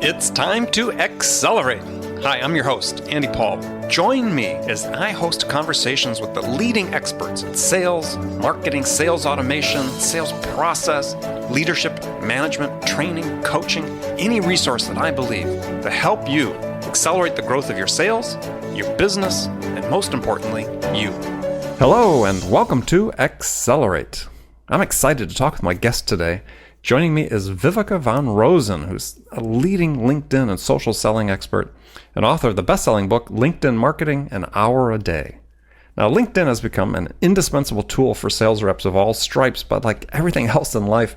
It's time to accelerate. Hi, I'm your host, Andy Paul. Join me as I host conversations with the leading experts in sales, marketing, sales automation, sales process, leadership, management, training, coaching, any resource that I believe to help you accelerate the growth of your sales, your business, and most importantly, you. Hello, and welcome to Accelerate. I'm excited to talk with my guest today. Joining me is Viveka von Rosen, who's a leading LinkedIn and social selling expert and author of the best-selling book, LinkedIn Marketing, An Hour a Day. Now, LinkedIn has become an indispensable tool for sales reps of all stripes, but like everything else in life,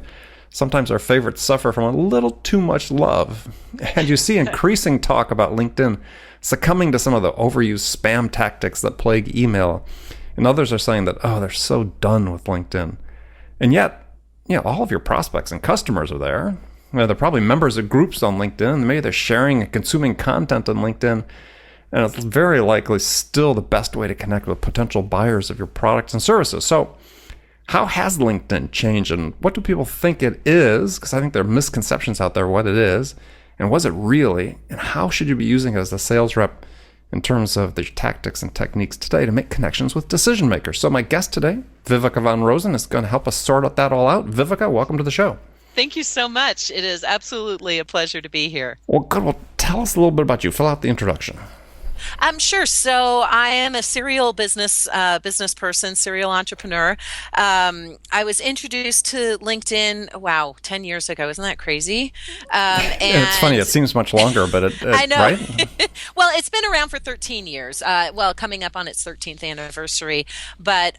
sometimes our favorites suffer from a little too much love. And you see increasing talk about LinkedIn succumbing to some of the overused spam tactics that plague email. And others are saying that, they're so done with LinkedIn. And yet, all of your prospects and customers are there. They're probably members of groups on LinkedIn. Maybe they're sharing and consuming content on LinkedIn. And it's very likely still the best way to connect with potential buyers of your products and services. So how has LinkedIn changed, and what do people think it is? Because I think there are misconceptions out there what it is. And was it really? And how should you be using it as a sales rep in terms of the tactics and techniques today to make connections with decision makers? So my guest today, Viveka von Rosen, is going to help us sort that all out. Viveka, welcome to the show. Thank you so much. It is absolutely a pleasure to be here. Well, good. Well, tell us a little bit about you. Fill out the introduction. Sure. So I am a serial business person, serial entrepreneur. I was introduced to LinkedIn, 10 years ago. Isn't that crazy? And it's funny. It seems much longer, but I know. Right? Well, it's been around for 13 years. Coming up on its 13th anniversary. But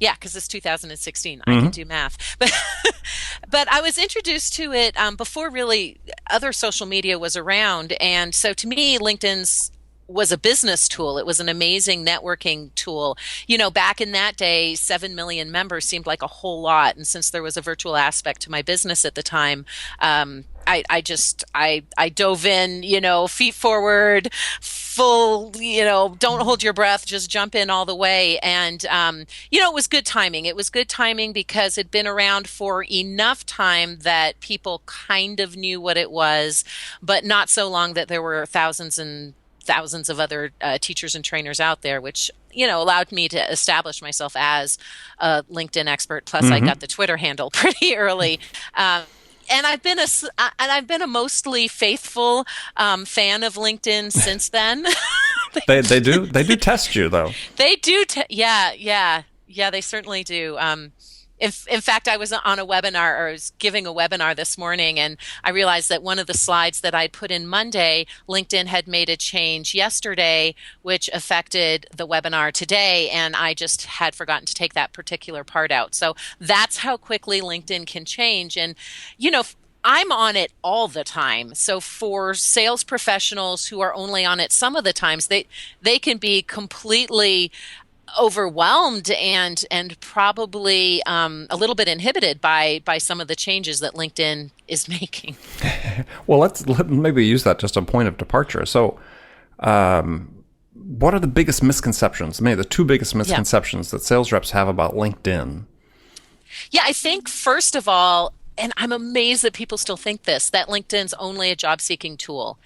because it's 2016. I can do math. But I was introduced to it before really other social media was around. And so to me, LinkedIn's was a business tool. It was an amazing networking tool. Back in that day, 7 million members seemed like a whole lot. And since there was a virtual aspect to my business at the time, I dove in, feet forward, full, don't hold your breath, just jump in all the way. And, it was good timing. It was good timing because it'd been around for enough time that people kind of knew what it was, but not so long that there were thousands and thousands of other teachers and trainers out there, which, allowed me to establish myself as a LinkedIn expert. Plus, I got the Twitter handle pretty early. And I've been a mostly faithful fan of LinkedIn since then. They do test you though. They do. Yeah. They certainly do. In fact, I was on a webinar, or I was giving a webinar this morning, and I realized that one of the slides that I put in Monday, LinkedIn had made a change yesterday, which affected the webinar today, and I just had forgotten to take that particular part out. So that's how quickly LinkedIn can change. And, I'm on it all the time. So for sales professionals who are only on it some of the times, they can be completely overwhelmed and probably a little bit inhibited by some of the changes that LinkedIn is making. Well, let's maybe use that just a point of departure. So what are the biggest misconceptions, maybe the two biggest misconceptions that sales reps have about LinkedIn? Yeah, I think first of all, and I'm amazed that people still think this, that LinkedIn's only a job-seeking tool.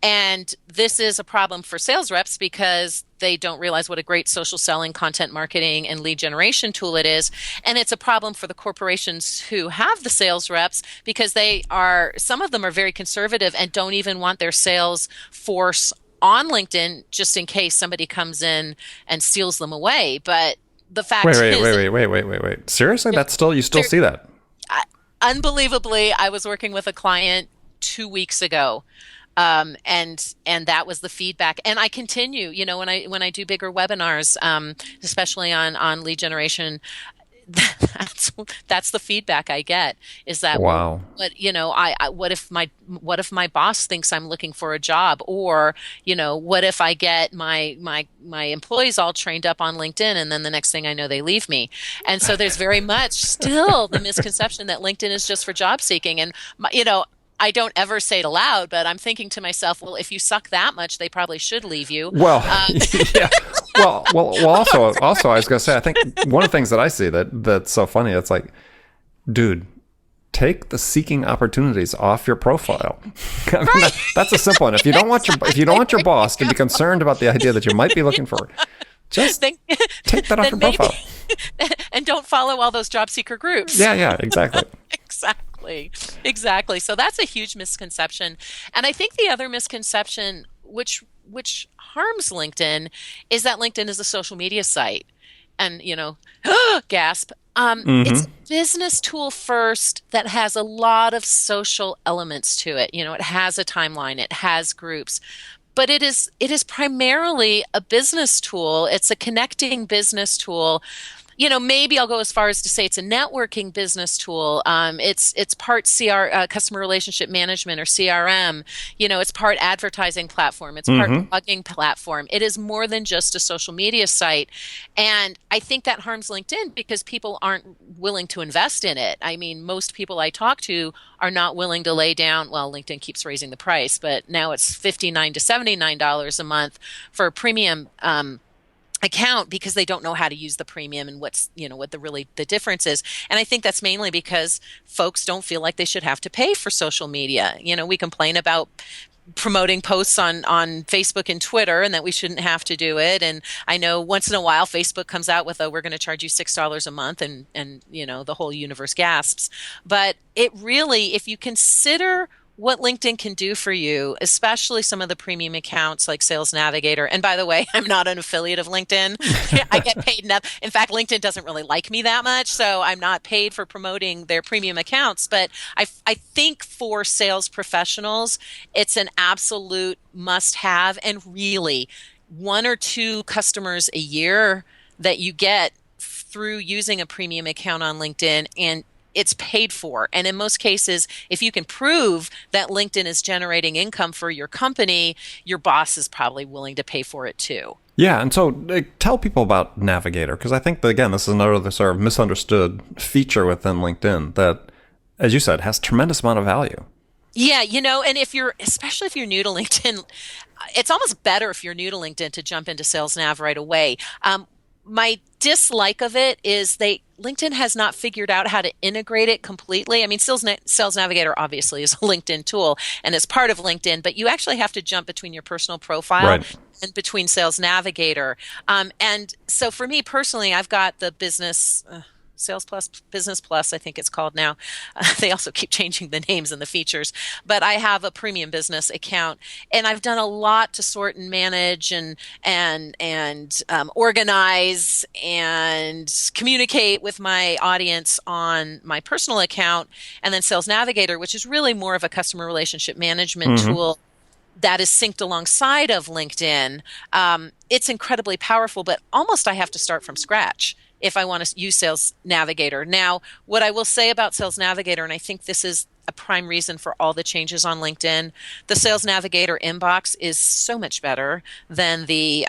And this is a problem for sales reps because they don't realize what a great social selling, content marketing, and lead generation tool it is. And it's a problem for the corporations who have the sales reps because some of them are very conservative and don't even want their sales force on LinkedIn just in case somebody comes in and steals them away. But the fact is... Wait. Seriously? You still see that? Unbelievably, I was working with a client 2 weeks ago. And that was the feedback. And I continue, when I do bigger webinars, especially on lead generation, that's the feedback I get is that, wow. What if my boss thinks I'm looking for a job, or, what if I get my employees all trained up on LinkedIn and then the next thing I know they leave me. And so there's very much still the misconception that LinkedIn is just for job seeking. And, I don't ever say it aloud, but I'm thinking to myself, well, if you suck that much, they probably should leave you. Well, yeah. Well. Also, I was going to say, I think one of the things that I see that's so funny, it's like, dude, take the seeking opportunities off your profile. I mean, that's a simple one. If you don't want your boss to be concerned about the idea that you might be looking for, just take that off your profile. And don't follow all those job seeker groups. Yeah, exactly. Exactly. So that's a huge misconception. And I think the other misconception, which harms LinkedIn, is that LinkedIn is a social media site. And, gasp. It's a business tool first that has a lot of social elements to it. It has a timeline, it has groups, but it is primarily a business tool. It's a connecting business tool. Maybe I'll go as far as to say it's a networking business tool. It's part customer relationship management, or CRM. It's part advertising platform. It's part blogging platform. It is more than just a social media site. And I think that harms LinkedIn because people aren't willing to invest in it. I mean, most people I talk to are not willing to lay down. Well, LinkedIn keeps raising the price, but now it's $59 to $79 a month for a premium account, because they don't know how to use the premium and what the difference is. And I think that's mainly because folks don't feel like they should have to pay for social media. We complain about promoting posts on Facebook and Twitter and that we shouldn't have to do it. And I know once in a while Facebook comes out with we're going to charge you $6 a month, and the whole universe gasps. But it really, if you consider what LinkedIn can do for you, especially some of the premium accounts like Sales Navigator. And by the way, I'm not an affiliate of LinkedIn. I get paid enough. In fact, LinkedIn doesn't really like me that much, so I'm not paid for promoting their premium accounts. But I think for sales professionals, it's an absolute must-have, and really 1 or 2 customers a year that you get through using a premium account on LinkedIn, and it's paid for. And in most cases, if you can prove that LinkedIn is generating income for your company, your boss is probably willing to pay for it too. Yeah, and so tell people about Navigator, because I think, again, this is another sort of misunderstood feature within LinkedIn that, as you said, has tremendous amount of value. Yeah, and especially if you're new to LinkedIn, it's almost better if you're new to LinkedIn to jump into Sales Nav right away. My dislike of it is LinkedIn has not figured out how to integrate it completely. I mean, Sales Navigator obviously is a LinkedIn tool and is part of LinkedIn, but you actually have to jump between your personal profile and between Sales Navigator. And so for me personally, I've got the business Sales Plus, Business Plus, I think it's called now. They also keep changing the names and the features. But I have a premium business account, and I've done a lot to sort and manage and organize and communicate with my audience on my personal account, and then Sales Navigator, which is really more of a customer relationship management tool that is synced alongside of LinkedIn. It's incredibly powerful, but almost I have to start from scratch if I want to use Sales Navigator. Now, what I will say about Sales Navigator, and I think this is a prime reason for all the changes on LinkedIn, the Sales Navigator inbox is so much better than the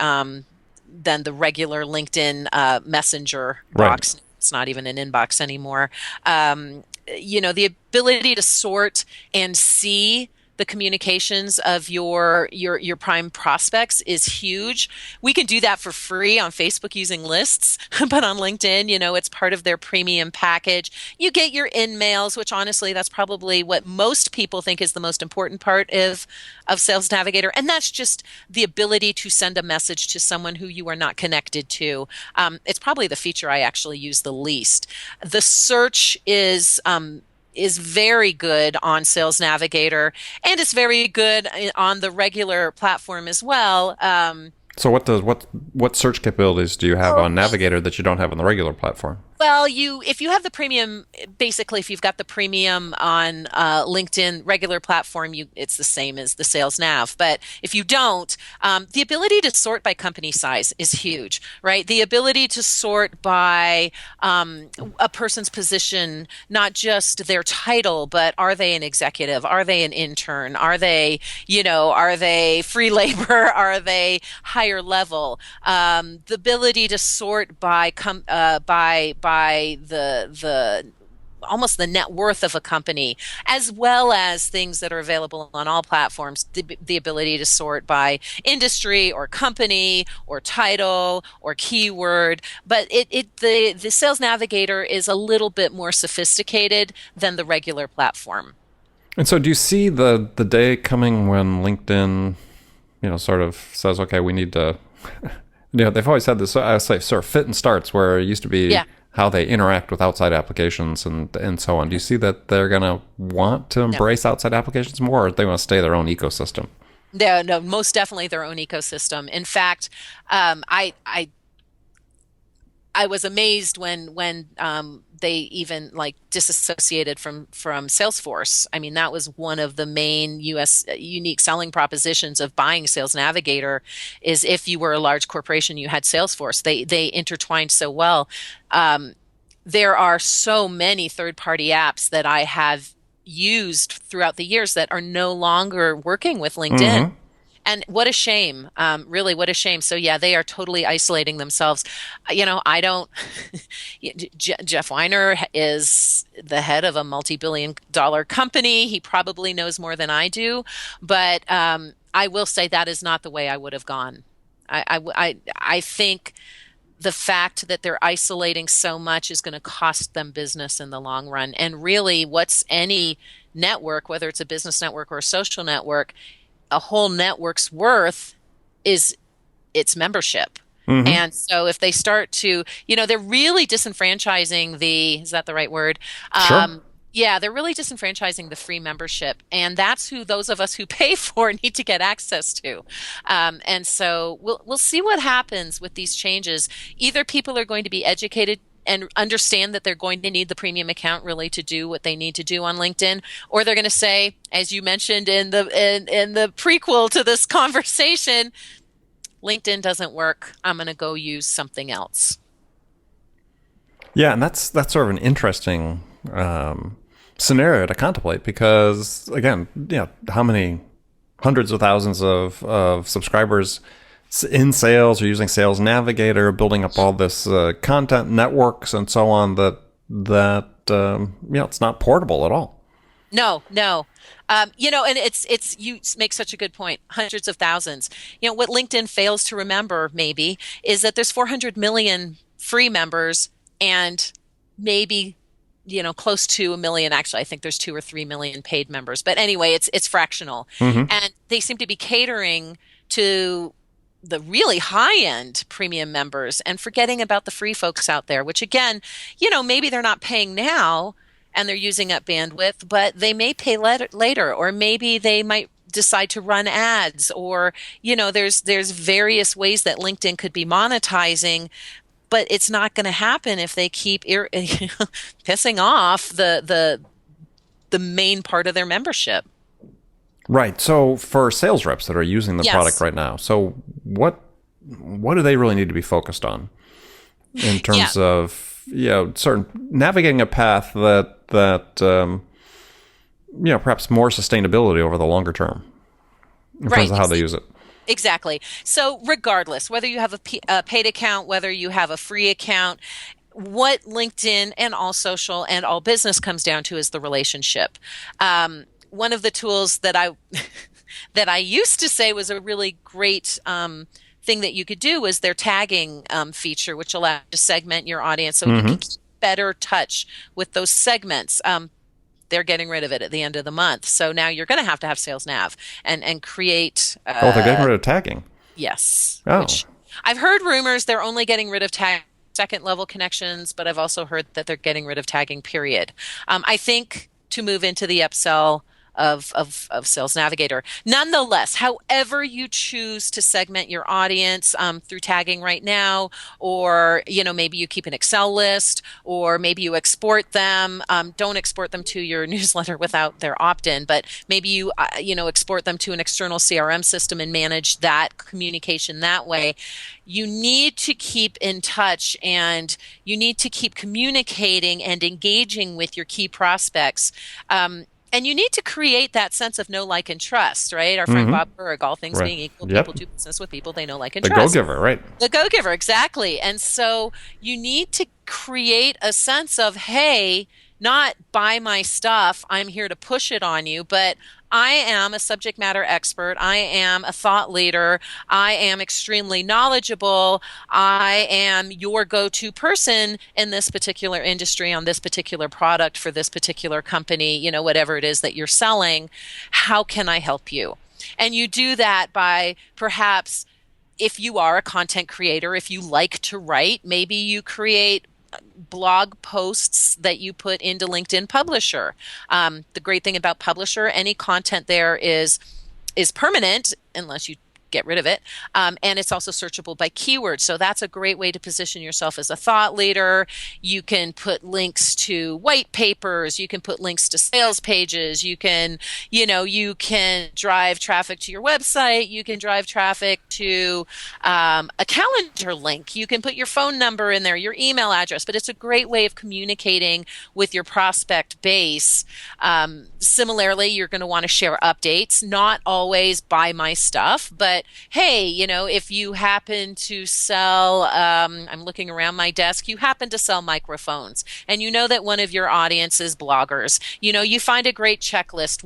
regular LinkedIn Messenger box. It's not even an inbox anymore. The ability to sort and see the communications of your prime prospects is huge. We can do that for free on Facebook using lists, but on LinkedIn, it's part of their premium package. You get your in-mails, which honestly, that's probably what most people think is the most important part of Sales Navigator. And that's just the ability to send a message to someone who you are not connected to. It's probably the feature I actually use the least. The search is very good on Sales Navigator, and it's very good on the regular platform as well. So what search capabilities do you have on Navigator that you don't have on the regular platform? Well, if you have the premium, basically, if you've got the premium on LinkedIn regular platform, it's the same as the Sales Nav. But if you don't, the ability to sort by company size is huge, right? The ability to sort by a person's position, not just their title, but are they an executive? Are they an intern? Are they free labor? Are they higher level? The ability to sort by the almost the net worth of a company, as well as things that are available on all platforms, the ability to sort by industry or company or title or keyword. But the Sales Navigator is a little bit more sophisticated than the regular platform. And so do you see the day coming when LinkedIn, sort of says, okay, we need to, they've always had this, I say, sort of fit and starts where it used to be how they interact with outside applications and so on. Do you see that they're going to want to embrace outside applications more, or they want to stay their own ecosystem? No, most definitely their own ecosystem. In fact, I was amazed when they even like disassociated from Salesforce. I mean, that was one of the main U.S. unique selling propositions of buying Sales Navigator, is if you were a large corporation, you had Salesforce. They intertwined so well. There are so many third-party apps that I have used throughout the years that are no longer working with LinkedIn. Mm-hmm. And what a shame, really, what a shame. So yeah, they are totally isolating themselves. I don't, Jeff Weiner is the head of a multi-billion-dollar company. He probably knows more than I do, but I will say that is not the way I would have gone. I think the fact that they're isolating so much is going to cost them business in the long run. And really, what's any network, whether it's a business network or a social network, a whole network's worth is its membership. Mm-hmm. And so if they start to, they're really disenfranchising is that the right word? Sure. Yeah, they're really disenfranchising the free membership. And that's who those of us who pay for need to get access to. And so we'll see what happens with these changes. Either people are going to be educated and understand that they're going to need the premium account really to do what they need to do on LinkedIn, or they're going to say, as you mentioned in the prequel to this conversation, LinkedIn doesn't work. I'm going to go use something else. Yeah, and that's sort of an interesting scenario to contemplate because, again, how many hundreds of thousands of subscribers in sales or using Sales Navigator, building up all this content networks and so on that it's not portable at all. No. And it's you make such a good point. Hundreds of thousands. What LinkedIn fails to remember maybe is that there's 400 million free members and maybe close to a million. Actually, I think there's 2 or 3 million paid members. But anyway, it's fractional, mm-hmm. And they seem to be catering to the really high-end premium members and forgetting about the free folks out there, which again, maybe they're not paying now and they're using up bandwidth, but they may pay later, or maybe they might decide to run ads, or, there's various ways that LinkedIn could be monetizing, but it's not going to happen if they keep pissing off the main part of their membership. Right. So for sales reps that are using the product right now, so what do they really need to be focused on in terms of certain navigating a path that perhaps more sustainability over the longer term in terms of how they use it? Exactly. So regardless, whether you have a paid account, whether you have a free account, what LinkedIn and all social and all business comes down to is the relationship. One of the tools that I used to say was a really great thing that you could do was their tagging feature, which allows you to segment your audience so mm-hmm. you can keep better touch with those segments. They're getting rid of it at the end of the month. So now you're going to have Sales Nav and create... they're getting rid of tagging? Yes. Oh. Which I've heard rumors they're only getting rid of second level connections, but I've also heard that they're getting rid of tagging, period. I think to move into the upsell of Sales Navigator. Nonetheless, however you choose to segment your audience through tagging right now, or maybe you keep an Excel list, or maybe you export them. Don't export them to your newsletter without their opt-in, but maybe you export them to an external CRM system and manage that communication that way. You need to keep in touch, and you need to keep communicating and engaging with your key prospects. And you need to create that sense of know, like, and trust, right? Our friend mm-hmm. Bob Burg, all things being equal, people do business with people they know, like, and trust. The go-giver, right? The go-giver, exactly. And so you need to create a sense of, hey, not buy my stuff, I'm here to push it on you, but I am a subject matter expert. I am a thought leader. I am extremely knowledgeable. I am your go-to person in this particular industry on this particular product for this particular company, whatever it is that you're selling. How can I help you? And you do that by perhaps, if you are a content creator, if you like to write, maybe you create blog posts that you put into LinkedIn Publisher. The great thing about Publisher, any content there is permanent unless you get rid of it. And it's also searchable by keywords. So that's a great way to position yourself as a thought leader. You can put links to white papers. You can put links to sales pages. You can drive traffic to your website. You can drive traffic to a calendar link. You can put your phone number in there, your email address, but it's a great way of communicating with your prospect base. Similarly, you're going to want to share updates, not always buy my stuff, but hey, if you happen to sell, I'm looking around my desk, you happen to sell microphones, and you know that one of your audience is bloggers, you find a great checklist,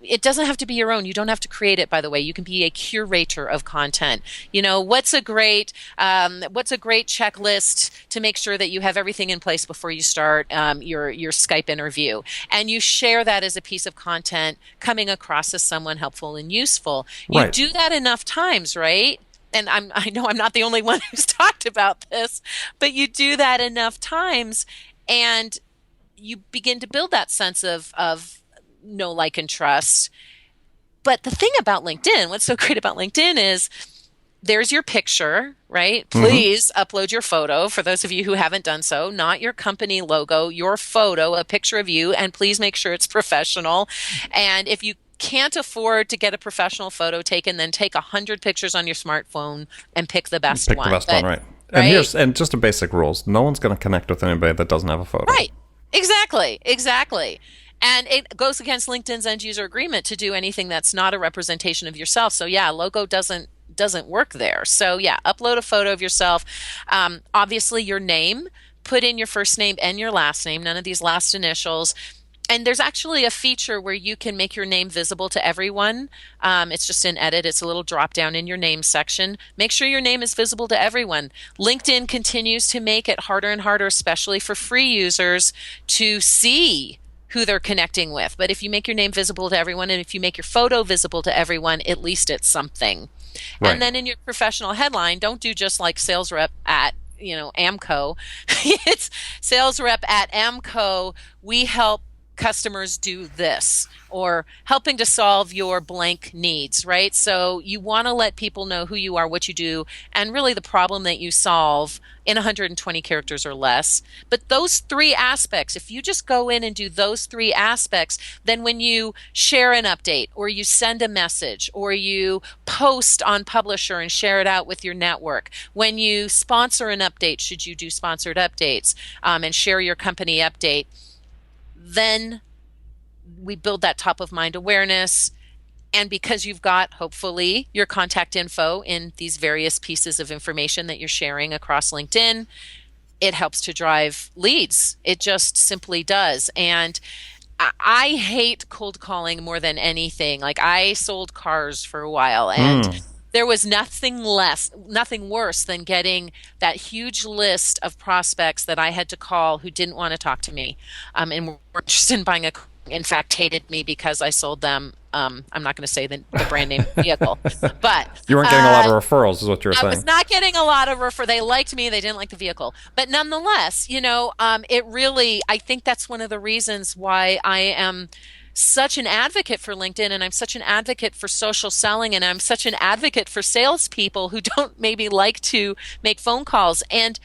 it doesn't have to be your own. You don't have to create it, by the way. You can be a curator of content. What's a great checklist to make sure that you have everything in place before you start your Skype interview, and you share that as a piece of content coming across as someone helpful and useful. You Right. do that enough times, right? And I know I'm not the only one who's talked about this, but you do that enough times, and you begin to build that sense of know, like, and trust. But the thing about LinkedIn, what's so great about LinkedIn is there's your picture, right? Please upload your photo for those of you who haven't done so, not your company logo, your photo, a picture of you, and please make sure it's professional. And if you can't afford to get a professional photo taken, then take 100 pictures on your smartphone and pick the best Pick one. the best one, right? Right? And just the basic rules. No one's going to connect with anybody that doesn't have a photo. Right. Exactly. And it goes against LinkedIn's end user agreement to do anything that's not a representation of yourself. So yeah, logo doesn't work there. So yeah, upload a photo of yourself. Obviously your name, put in your first name and your last name, none of these last initials. And there's actually a feature where you can make your name visible to everyone. It's just in edit. It's a little drop down in your name section. Make sure your name is visible to everyone. LinkedIn continues to make it harder and harder, especially for free users, to see who they're connecting with. But if you make your name visible to everyone, and if you make your photo visible to everyone, at least it's something. Right. And then in your professional headline, don't do just like sales rep at Amco. It's sales rep at Amco. We help customers do this, or helping to solve your blank needs, right? So you want to let people know who you are, what you do, and really the problem that you solve in 120 characters or less. But those three aspects, if you just go in and do those three aspects, then when you share an update, or you send a message, or you post on Publisher and share it out with your network, when you sponsor an update, should you do sponsored updates, and share your company update, then we build that top of mind awareness. And because you've got, hopefully, your contact info in these various pieces of information that you're sharing across LinkedIn, it helps to drive leads. It just simply does. And I hate cold calling more than anything. Like, I sold cars for a while, and there was nothing worse than getting that huge list of prospects that I had to call who didn't want to talk to me, and were interested in buying a car. In fact, hated me because I sold them. I'm not going to say the brand name vehicle, but You weren't getting a lot of referrals, is what you were saying. I was not getting a lot of refer. They liked me. They didn't like the vehicle, but nonetheless, it really. I think that's one of the reasons why I am such an advocate for LinkedIn, and I'm such an advocate for social selling, and I'm such an advocate for salespeople who don't maybe like to make phone calls. And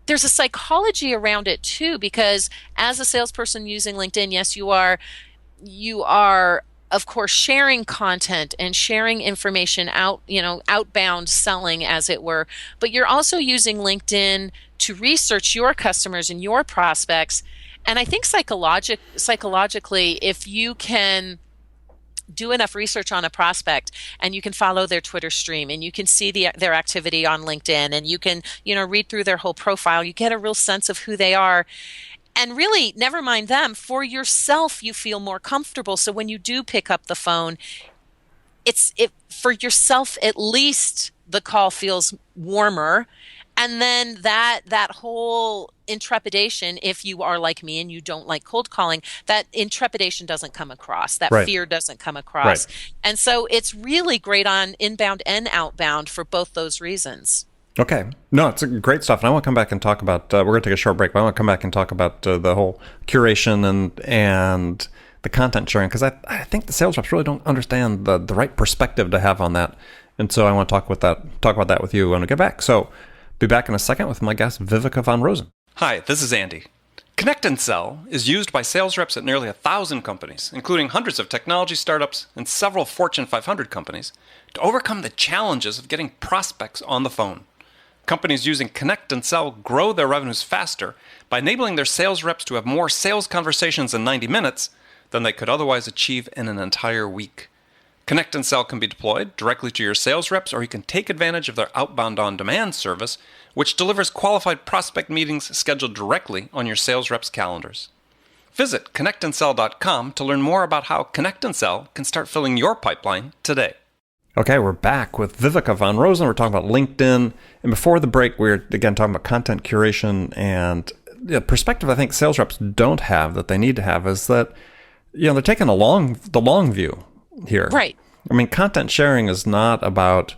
there's a psychology around it too, because as a salesperson using LinkedIn, yes, you are of course sharing content and sharing information out, outbound selling, as it were, but you're also using LinkedIn to research your customers and your prospects. And I think psychologically, if you can do enough research on a prospect, and you can follow their Twitter stream, and you can see their activity on LinkedIn, and you can, read through their whole profile, you get a real sense of who they are. And really, never mind them, for yourself, you feel more comfortable. So when you do pick up the phone, it for yourself at least the call feels warmer. And then that whole intrepidation, if you are like me and you don't like cold calling, that intrepidation doesn't come across, that Right. fear doesn't come Right. across. And so it's really great on inbound and outbound for both those reasons. Okay. No, it's great stuff. And I want to come back and talk about, we're going to take a short break, but I want to come back and talk about the whole curation and the content sharing, because I think the sales reps really don't understand the right perspective to have on that. And so I want to talk about that with you when we get back. So be back in a second with my guest, Viveka von Rosen. Hi, this is Andy. Connect and Sell is used by sales reps at nearly 1,000 companies, including hundreds of technology startups and several Fortune 500 companies, to overcome the challenges of getting prospects on the phone. Companies using Connect and Sell grow their revenues faster by enabling their sales reps to have more sales conversations in 90 minutes than they could otherwise achieve in an entire week. Connect and Sell can be deployed directly to your sales reps, or you can take advantage of their outbound on-demand service, which delivers qualified prospect meetings scheduled directly on your sales reps' calendars. Visit connectandsell.com to learn more about how Connect and Sell can start filling your pipeline today. Okay, we're back with Viveka von Rosen. We're talking about LinkedIn. And before the break, we were, again, talking about content curation. And the perspective I think sales reps don't have that they need to have is that, they're taking the long view here. Right. I mean, content sharing is not about,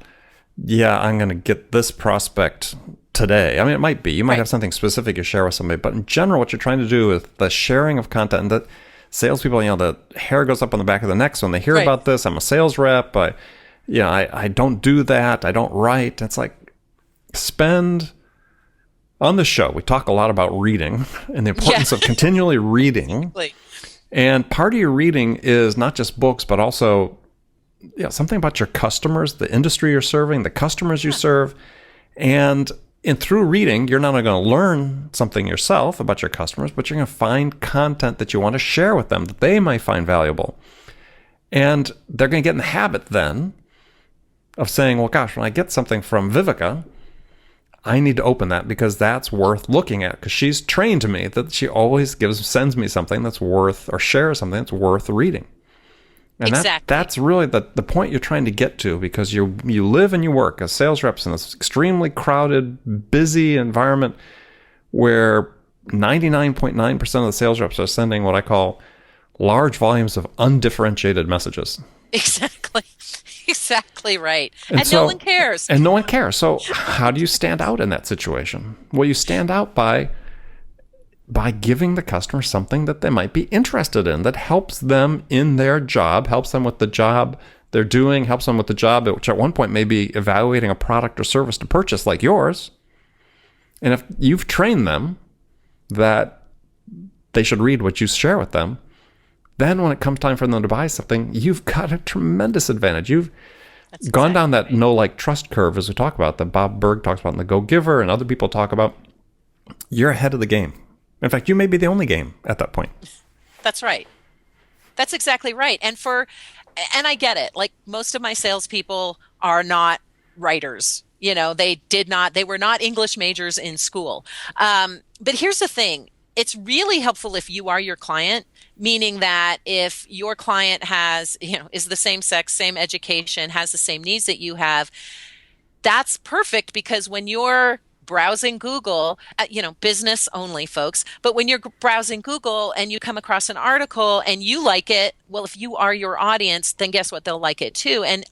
I'm going to get this prospect today. I mean, it might be. You might have something specific you share with somebody. But in general, what you're trying to do with the sharing of content, and that salespeople, the hair goes up on the back of the neck. So when they hear about this, I'm a sales rep. I don't do that. I don't write. It's like, on the show, we talk a lot about reading and the importance of continually reading. And part of your reading is not just books, but also something about your customers, the industry you're serving, the customers you serve. And through reading, you're not only going to learn something yourself about your customers, but you're going to find content that you want to share with them that they might find valuable. And they're going to get in the habit then of saying, well, gosh, when I get something from Viveka, I need to open that because that's worth looking at, because she's trained to me that she always sends me something that's worth, or shares something that's worth reading. And exactly. That's really the point you're trying to get to, because you live and you work as sales reps in this extremely crowded, busy environment where 99.9% of the sales reps are sending what I call large volumes of undifferentiated messages. Exactly. Exactly right. And no one cares. And no one cares. So how do you stand out in that situation? Well, you stand out by giving the customer something that they might be interested in, that helps them in their job, helps them with the job they're doing, helps them with the job, which at one point may be evaluating a product or service to purchase like yours. And if you've trained them that they should read what you share with them, then when it comes time for them to buy something, you've got a tremendous advantage. You've gone down that know, like, trust curve, as we talk about, that Bob Berg talks about in The Go Giver and other people talk about. You're ahead of the game. In fact, you may be the only game at that point. That's right. That's exactly right. And I get it. Like, most of my salespeople are not writers. They were not English majors in school. But here's the thing. It's really helpful if you are your client, meaning that if your client is the same sex, same education, has the same needs that you have, that's perfect, because when you're browsing Google, business only, folks, but when you're browsing Google and you come across an article and you like it, well, if you are your audience, then guess what? They'll like it too. And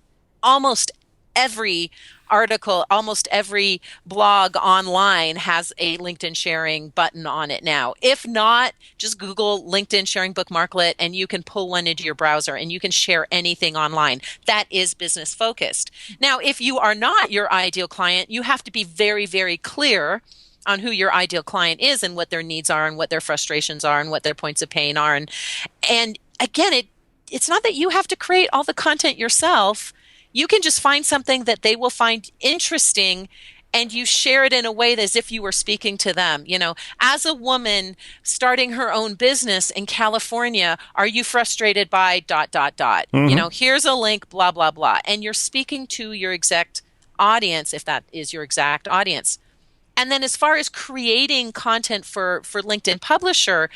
almost every article, almost every blog online has a LinkedIn sharing button on it now. If not, just Google LinkedIn sharing bookmarklet and you can pull one into your browser and you can share anything online. That is business focused. Now, if you are not your ideal client, you have to be very, very clear on who your ideal client is and what their needs are and what their frustrations are and what their points of pain are. And again, it's not that you have to create all the content yourself. You can just find something that they will find interesting and you share it in a way as if you were speaking to them. As a woman starting her own business in California, are you frustrated by ... Mm-hmm. Here's a link, blah, blah, blah. And you're speaking to your exact audience, if that is your exact audience. And then as far as creating content for LinkedIn Publisher,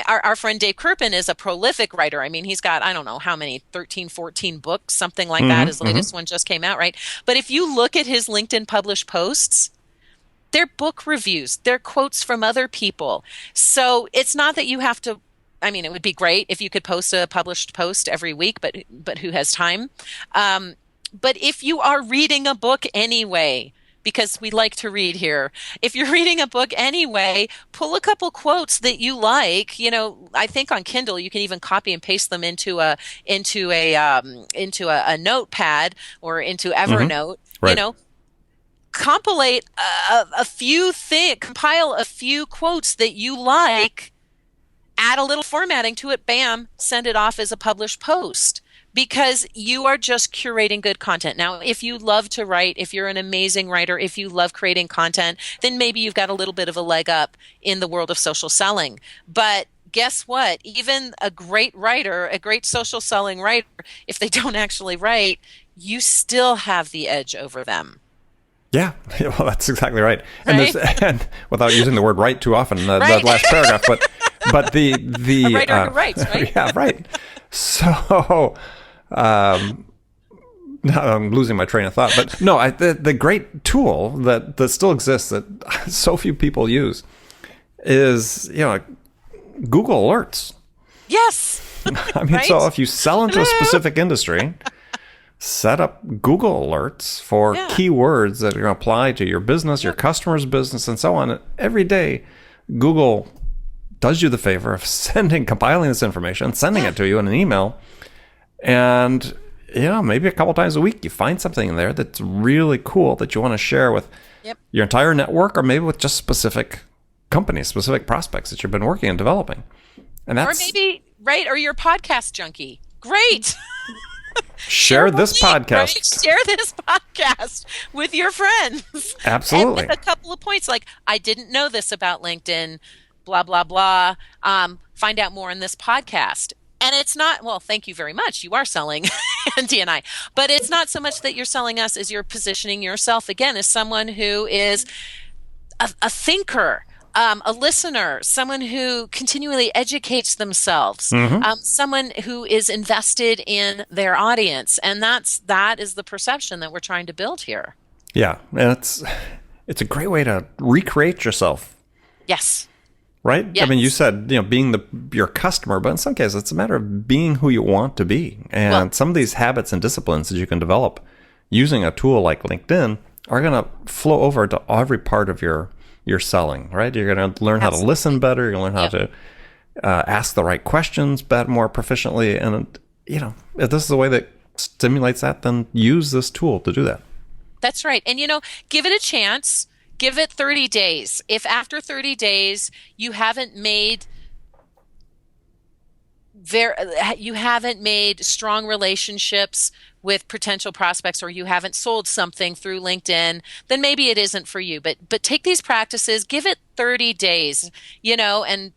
our friend Dave Kirpin is a prolific writer. I mean, he's got, I don't know how many, 13, 14 books, something like that. His latest one just came out, right? But if you look at his LinkedIn published posts, they're book reviews, they're quotes from other people. So it's not that you have to, I mean, it would be great if you could post a published post every week, but who has time? But if you are reading a book anyway, because we like to read here, if you're reading a book anyway, pull a couple quotes that you like. I think on Kindle you can even copy and paste them into a notepad or into Evernote. Right. Compile a few quotes that you like, add a little formatting to it, bam, send it off as a published post, because you are just curating good content. Now, if you love to write, if you're an amazing writer, if you love creating content, then maybe you've got a little bit of a leg up in the world of social selling. But guess what? Even a great writer, a great social selling writer, if they don't actually write, you still have the edge over them. Yeah, well, that's exactly right. Right? And without using the word "right" too often, Right. that last paragraph, but the A writer who writes, right? Yeah, right. So, now I'm losing my train of thought. But no, the great tool that still exists that so few people use is Google Alerts. Yes. I mean, Right? so if you sell into a specific industry, set up Google Alerts for keywords that are going to apply to your business, your customer's business, and so on. And every day, Google does you the favor of compiling this information, sending it to you in an email. And, maybe a couple times a week, you find something in there that's really cool that you want to share with your entire network, or maybe with just specific companies, specific prospects that you've been working and developing. And that's, or maybe, right, or your podcast junkie. Great. Share this podcast. Right? Share this podcast with your friends. Absolutely. And with a couple of points like, I didn't know this about LinkedIn, blah, blah, blah. Find out more in this podcast. And it's not, well, thank you very much. You are selling Andy and I. But it's not so much that you're selling us as you're positioning yourself, again, as someone who is a thinker, a listener, someone who continually educates themselves, someone who is invested in their audience. And that is the perception that we're trying to build here. Yeah. And it's a great way to recreate yourself. Yes. Right? Yes. I mean, you said, being your customer, but in some cases, it's a matter of being who you want to be. And some of these habits and disciplines that you can develop using a tool like LinkedIn are going to flow over to every part of your selling, right? You're going to learn how to listen better. You're going to learn how to ask the right questions more proficiently. And, if this is a way that stimulates that, then use this tool to do that. That's right. And, give it a chance. Give it 30 days. If after 30 days you haven't made strong relationships with potential prospects, or you haven't sold something through LinkedIn, then maybe it isn't for you. But take these practices, give it 30 days, and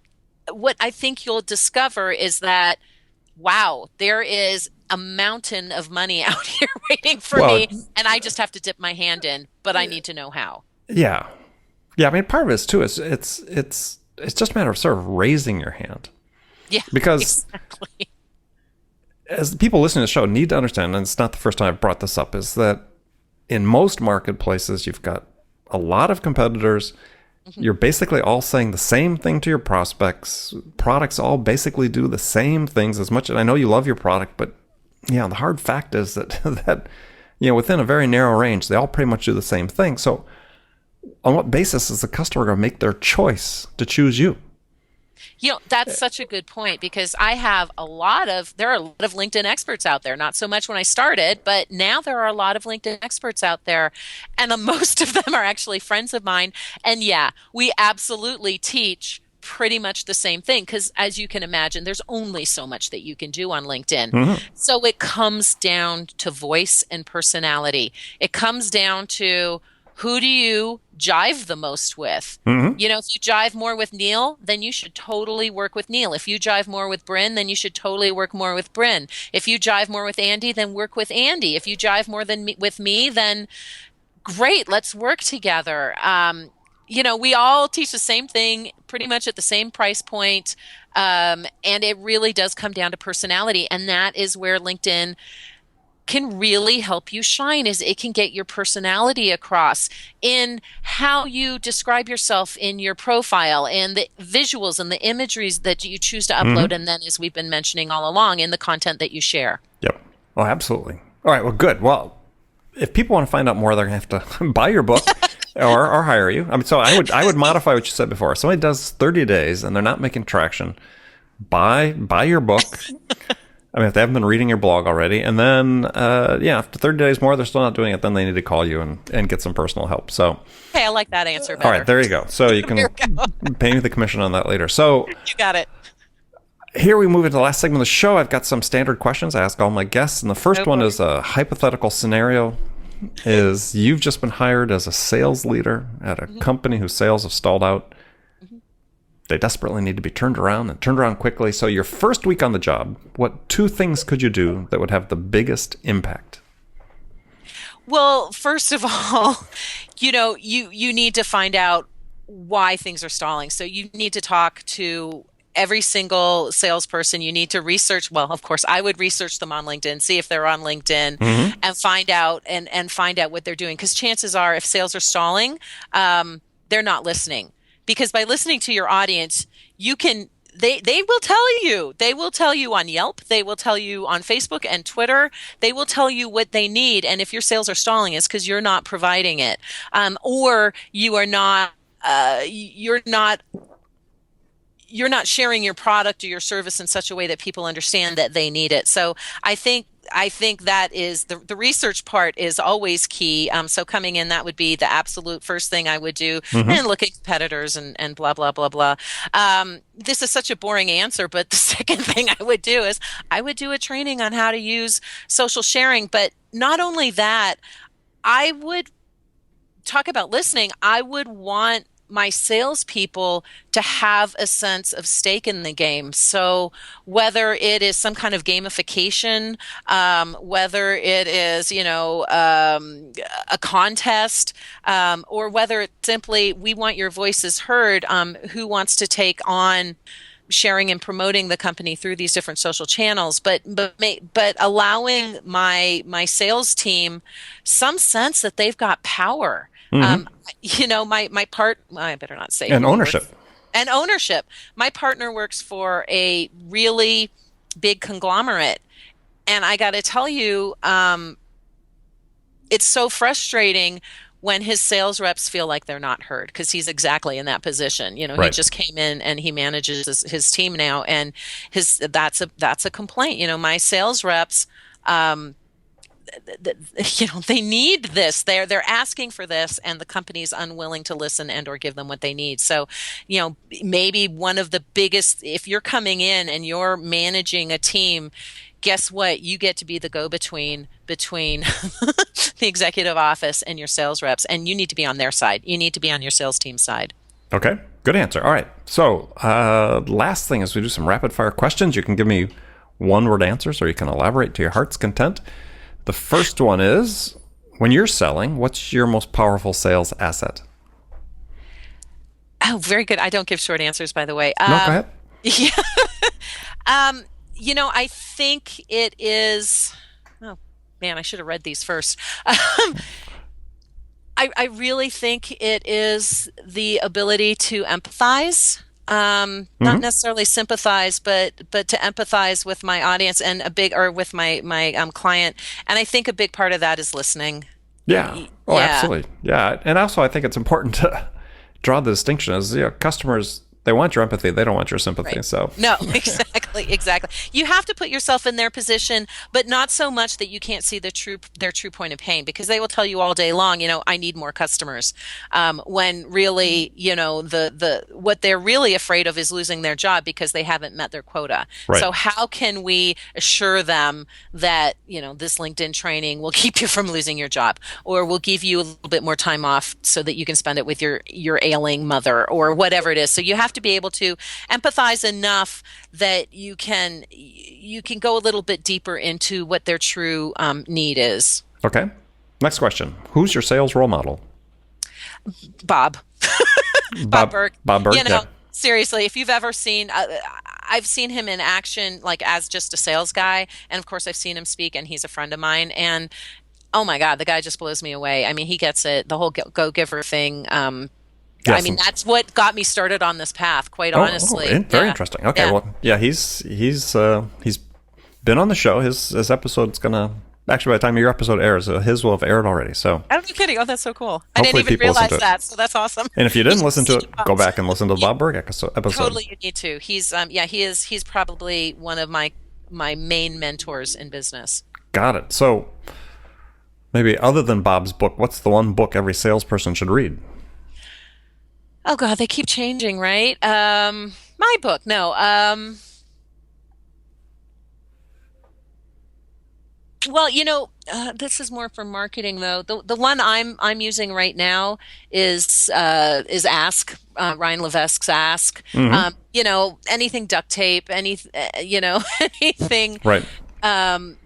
what I think you'll discover is that, wow, there is a mountain of money out here waiting for me, and I just have to dip my hand in, but I need to know how. Yeah. Yeah, I mean, part of it is too, it's just a matter of sort of raising your hand. Yeah, because exactly. As the people listening to the show need to understand, and it's not the first time I've brought this up, is that in most marketplaces, you've got a lot of competitors. You're basically all saying the same thing to your prospects. Products all basically do the same things as much. And I know you love your product, but the hard fact is that within a very narrow range, they all pretty much do the same thing. So on what basis is the customer going to make their choice to choose you? That's such a good point, because there are a lot of LinkedIn experts out there. Not so much when I started, but now there are a lot of LinkedIn experts out there, and most of them are actually friends of mine. And we absolutely teach pretty much the same thing, because as you can imagine, there's only so much that you can do on LinkedIn. So it comes down to voice and personality. It comes down to, who do you jive the most with? If you jive more with Neil, then you should totally work with Neil. If you jive more with Bryn, then you should totally work more with Bryn. If you jive more with Andy, then work with Andy. If you jive more with me, then great, let's work together. we all teach the same thing pretty much at the same price point. And it really does come down to personality. And that is where LinkedIn can really help you shine, is it can get your personality across in how you describe yourself in your profile and the visuals and the imageries that you choose to upload. And then, as we've been mentioning all along, in the content that you share. Yep. Oh, absolutely. All right. Well, good. Well, if people want to find out more, they're going to have to buy your book or hire you. I mean, so I would modify what you said before. If somebody does 30 days and they're not making traction, buy your book. I mean, if they haven't been reading your blog already, and then, after 30 days more, they're still not doing it, then they need to call you and get some personal help. So, hey, I like that answer better. All right, there you go. So you can pay me the commission on that later. So you got it. Here we move into the last segment of the show. I've got some standard questions I ask all my guests, and the first one is a hypothetical scenario. Is you've just been hired as a sales leader at a company whose sales have stalled out. They desperately need to be turned around and turned around quickly. So your first week on the job, what 2 things could you do that would have the biggest impact? Well, first of all, you need to find out why things are stalling. So you need to talk to every single salesperson. You need to research. Well, of course, I would research them on LinkedIn, see if they're on LinkedIn, and find out what they're doing. Because chances are, if sales are stalling, they're not listening. Because by listening to your audience, you can they will tell you. They will tell you on Yelp. They will tell you on Facebook and Twitter. They will tell you what they need. And if your sales are stalling, it's because you're not providing it, or you are not. You're not sharing your product or your service in such a way that people understand that they need it. So I think that is the research part is always key. So coming in, that would be the absolute first thing I would do, and look at competitors and blah, blah, blah, blah. This is such a boring answer, but the second thing I would do is I would do a training on how to use social sharing. But not only that, I would talk about listening. I would want my salespeople to have a sense of stake in the game. So whether it is some kind of gamification, whether it is, a contest, or whether it's simply, we want your voices heard, who wants to take on sharing and promoting the company through these different social channels, but allowing my sales team some sense that they've got power. My part, I better not say and ownership. And ownership. My partner works for a really big conglomerate, and I got to tell you, it's so frustrating when his sales reps feel like they're not heard, because he's exactly in that position. He just came in and he manages his team now, and that's a complaint. My sales reps, they need this. They're asking for this, and the company's unwilling to listen and or give them what they need. So, maybe one of the biggest, if you're coming in and you're managing a team, guess what? You get to be the go-between between the executive office and your sales reps, and you need to be on their side. You need to be on your sales team side. Okay, good answer. All right. So, last thing is we do some rapid fire questions. You can give me one-word answers, or you can elaborate to your heart's content. The first one is, when you're selling, what's your most powerful sales asset? Oh, very good. I don't give short answers, by the way. No, go ahead. Yeah. I think it is. Oh man, I should have read these first. I really think it is the ability to empathize. Not necessarily sympathize, but to empathize with my audience and with my client. And I think a big part of that is listening. Yeah. Oh, yeah. Absolutely. Yeah. And also I think it's important to draw the distinction as, customers, they want your empathy. They don't want your sympathy. Right. So no, exactly. You have to put yourself in their position, but not so much that you can't see their true point of pain, because they will tell you all day long, I need more customers. When really, the what they're really afraid of is losing their job because they haven't met their quota. Right. So how can we assure them that, this LinkedIn training will keep you from losing your job, or will give you a little bit more time off so that you can spend it with your ailing mother, or whatever it is. So you have to be able to empathize enough that you can go a little bit deeper into what their true need is. Okay. Next question. Who's your sales role model? Bob. Bob Burke. Bob Berg, You know, yeah. seriously, if you've ever seen, I've seen him in action, like as just a sales guy, and of course I've seen him speak, and he's a friend of mine, and oh my God, the guy just blows me away. I mean, he gets it, the whole go giver thing. I Yes. mean, that's what got me started on this path, quite honestly. Very Yeah. interesting. Okay, Yeah. well, yeah, he's been on the show. His episode's gonna actually by the time your episode airs, his will have aired already. So I'm not kidding. Oh, that's so cool. I didn't hopefully even people listen realize to it. that. So that's awesome. And if you You didn't should listen to see it, go back and listen to the Bob Berg episode. Totally, you need to. He's yeah, he's probably one of my main mentors in business. Got it. So maybe other than Bob's book, what's the one book every salesperson should read? Oh God, they keep changing, right? My book, no. Well, this is more for marketing though. The one I'm using right now is Ask, Ryan Levesque's Ask. Mm-hmm. Anything duct tape, anything. Right. Um,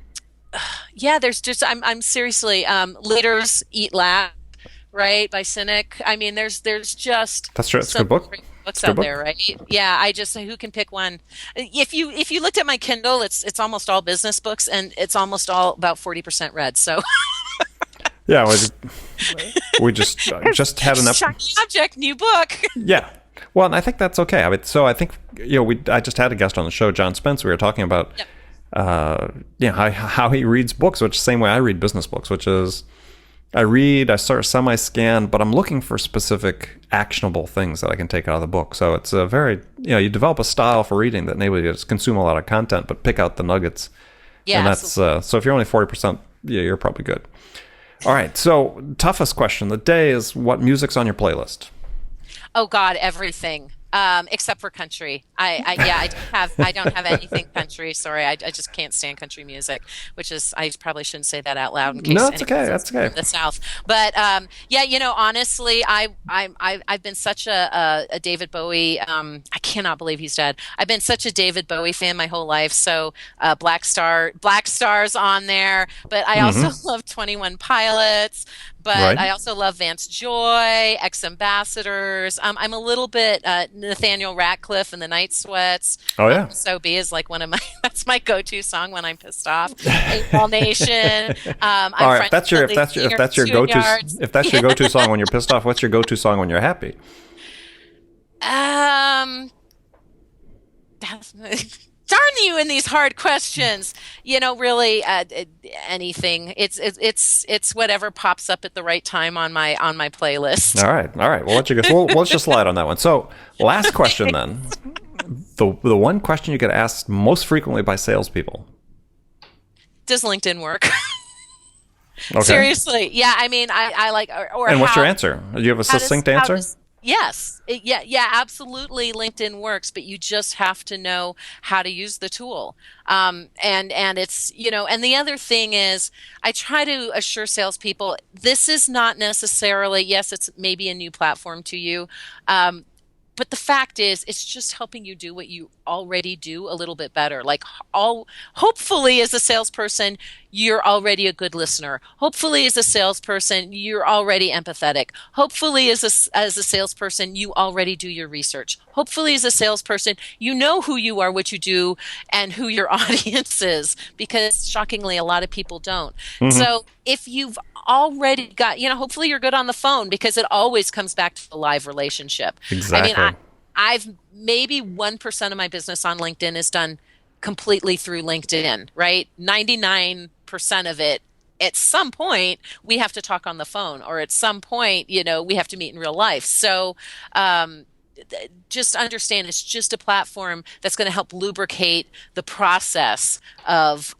yeah, there's just I'm seriously Leaders Eat Last, right, by Cynic. I mean, there's just That's true. It's a some good book. great books It's a good out book. there, right? Yeah, I just who can pick one. If you looked at my Kindle, it's almost all business books, and it's almost all about 40% read. So Yeah, we just had an shiny object, new book. Yeah. Well, and I think that's okay. I mean, so I think I just had a guest on the show, John Spence. We were talking about Yep. how he reads books, which is the same way I read business books, which is I sort of semi-scan, but I'm looking for specific actionable things that I can take out of the book. So it's a very, you develop a style for reading that enables you to just consume a lot of content, but pick out the nuggets. Yeah, And that's, so if you're only 40%, yeah, you're probably good. All right. So toughest question of the day is what music's on your playlist? Oh God, everything. Except for country. I don't have anything country. Sorry, I just can't stand country music, which is I probably shouldn't say that out loud in case No, it's okay. anyone's That's okay. from the South. But honestly, I've been such a David Bowie. I cannot believe he's dead. I've been such a David Bowie fan my whole life. So Black Star's on there, but I also love 21 Pilots. But Right. I also love Vance Joy, Ex Ambassadors. I'm a little bit Nathaniel Ratcliffe and the Night Sweats. Oh, yeah. So Be is like one of my that's my go-to song when I'm pissed off. All Nation. All right. If that's your go-to song when you're pissed off, what's your go-to song when you're happy? Darn you in these hard questions. Really, anything. It's whatever pops up at the right time on my playlist. All right. We'll let you go. We'll let's just slide on that one. So, last question then. The one question you get asked most frequently by salespeople. Does LinkedIn work? Okay. Seriously, yeah. I mean, I like or And what's your how- answer? Do you have a how does- succinct how answer? does- Yes. Yeah, absolutely. LinkedIn works, but you just have to know how to use the tool. And it's, and the other thing is I try to assure salespeople, this is not necessarily, yes, it's maybe a new platform to you. But the fact is, it's just helping you do what you already do a little bit better. Like hopefully as a salesperson, you're already a good listener. Hopefully as a salesperson, you're already empathetic. Hopefully as a salesperson, you already do your research. Hopefully as a salesperson, you know who you are, what you do, and who your audience is, because shockingly, a lot of people don't. So if you've already got, hopefully you're good on the phone, because it always comes back to the live relationship. Exactly. I mean, I've maybe 1% of my business on LinkedIn is done completely through LinkedIn, right? 99% of it, at some point, we have to talk on the phone, or at some point, we have to meet in real life. So, just understand it's just a platform that's going to help lubricate the process of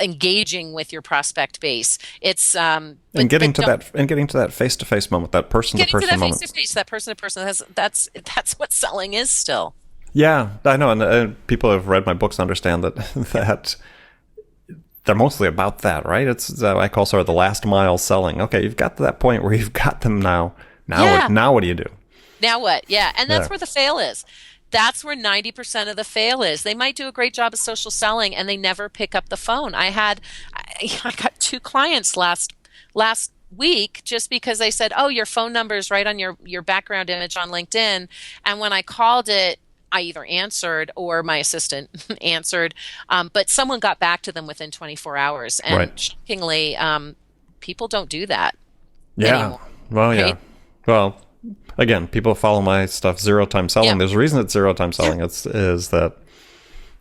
engaging with your prospect base. It's and getting to that face-to-face moment, that person-to-person moment. Face-to-face, that person-to-person. That's what selling is still. Yeah, I know, and people who have read my books understand that they're mostly about that, right? It's I call sort of the last mile selling. Okay, you've got to that point where you've got them now. Now what do you do? Now what? Yeah, and that's Yeah. where the fail is. That's where 90% of the fail is. They might do a great job of social selling, and they never pick up the phone. I got 2 clients last week just because they said, oh, your phone number is right on your background image on LinkedIn. And when I called it, I either answered or my assistant answered, but someone got back to them within 24 hours. And Right. shockingly, people don't do that Yeah. anymore. Well, Right? yeah. Well, again, people follow my stuff, zero time selling. Yeah. There's a reason it's zero time selling. Is that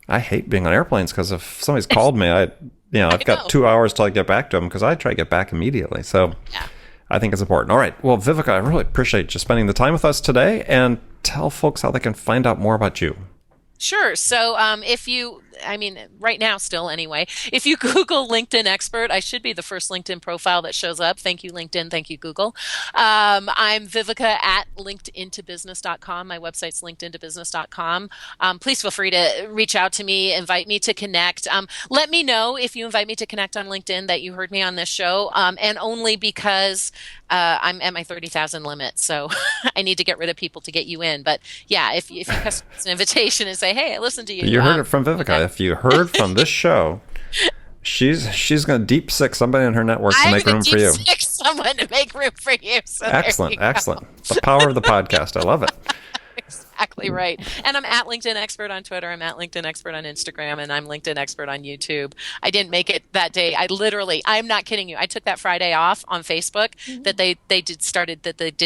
I hate being on airplanes because if somebody's called me, I've know. got 2 hours till I get back to them because I try to get back immediately. So Yeah. I think it's important. All right. Well, Viveka, I really appreciate you spending the time with us today, and tell folks how they can find out more about you. Sure. So right now still anyway, if you Google LinkedIn expert, I should be the first LinkedIn profile that shows up. Thank you, LinkedIn. Thank you, Google. I'm Viveka at linkedintobusiness.com. My website's linkedintobusiness.com. Please feel free to reach out to me, invite me to connect. Let me know if you invite me to connect on LinkedIn that you heard me on this show, and only because I'm at my 30,000 limit. So I need to get rid of people to get you in. But yeah, if you customize an invitation and say, hey, I listened to you. You heard it from Viveka. If you heard from this show, she's going to deep sick somebody in her network to make room for you. I'm going to deep sick someone to make room for you. So Excellent. The power of the podcast. I love it. Exactly right. And I'm at LinkedIn Expert on Twitter. I'm at LinkedIn Expert on Instagram, and I'm LinkedIn Expert on YouTube. I didn't make it that day. I'm not kidding you. I took that Friday off on Facebook that they did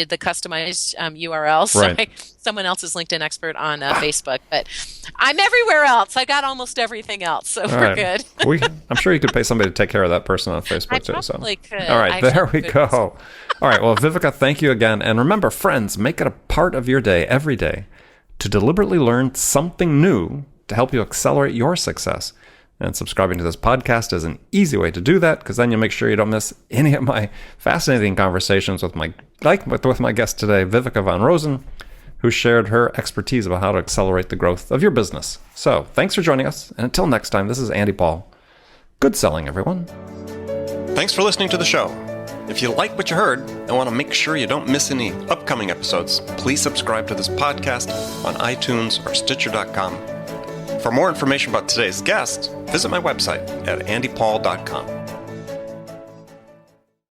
the customized URL. So Right. someone else is LinkedIn Expert on Facebook, but I'm everywhere else. I got almost everything else, so we're good. I'm sure you could pay somebody to take care of that person on Facebook I too. So. probably could. All right, there we go. All right, well, Viveka, thank you again. And remember, friends, make it a part of your day every day to deliberately learn something new to help you accelerate your success. And subscribing to this podcast is an easy way to do that, because then you'll make sure you don't miss any of my fascinating conversations with my guest today, Viveka von Rosen, who shared her expertise about how to accelerate the growth of your business. So thanks for joining us. And until next time, this is Andy Paul. Good selling, everyone. Thanks for listening to the show. If you like what you heard and want to make sure you don't miss any upcoming episodes, please subscribe to this podcast on iTunes or Stitcher.com. For more information about today's guest, visit my website at andypaul.com.